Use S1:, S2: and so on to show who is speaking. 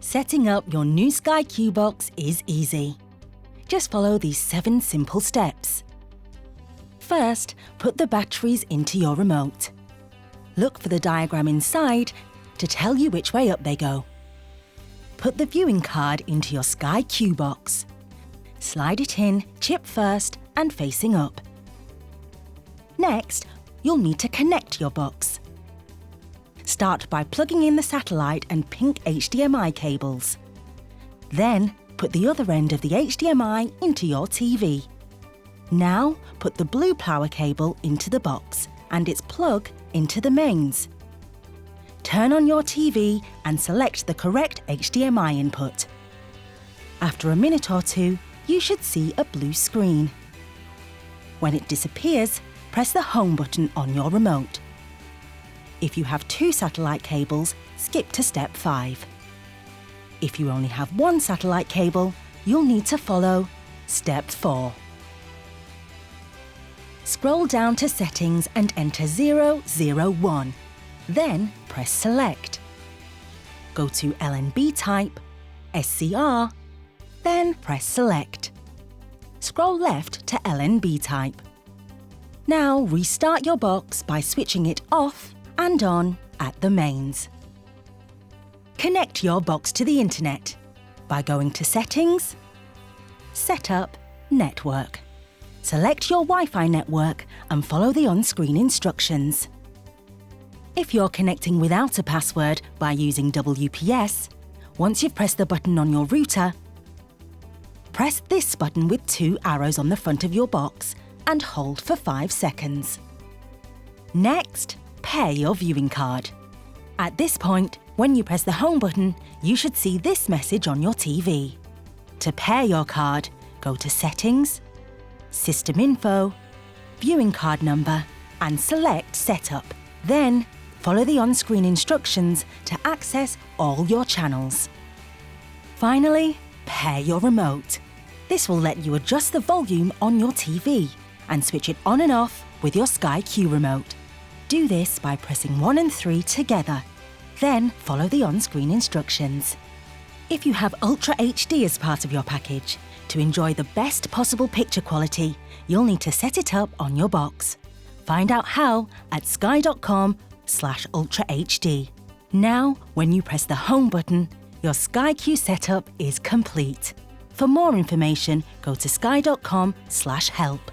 S1: Setting up your new Sky Q box is easy. Just follow these 7 simple steps. First, put the batteries into your remote. Look for the diagram inside to tell you which way up they go. Put the viewing card into your Sky Q box. Slide it in chip first and facing up. Next, you'll need to connect your box. Start by plugging in the satellite and pink HDMI cables. Then, put the other end of the HDMI into your TV. Now, put the blue power cable into the box and its plug into the mains. Turn on your TV and select the correct HDMI input. After a minute or two, you should see a blue screen. When it disappears, press the home button on your remote. If you have 2 satellite cables, skip to step 5. If you only have 1 satellite cable, you'll need to follow step 4. Scroll down to Settings and enter 001. Then press Select. Go to LNB type, SCR, then press Select. Scroll left to LNB type. Now restart your box by switching it off and on at the mains. Connect your box to the internet by going to Settings, Setup, Network. Select your Wi-Fi network and follow the on-screen instructions. If you're connecting without a password by using WPS, once you've pressed the button on your router, press this button with 2 arrows on the front of your box and hold for 5 seconds. Next, pair your viewing card. At this point, when you press the home button, you should see this message on your TV. To pair your card, go to Settings, System Info, Viewing Card Number, and select Setup. Then, follow the on-screen instructions to access all your channels. Finally, pair your remote. This will let you adjust the volume on your TV and switch it on and off with your Sky Q remote. Do this by pressing 1 and 3 together. Then follow the on-screen instructions. If you have Ultra HD as part of your package, to enjoy the best possible picture quality, you'll need to set it up on your box. Find out how at sky.com/Ultra HD. Now, when you press the home button, your Sky Q setup is complete. For more information, go to sky.com/help.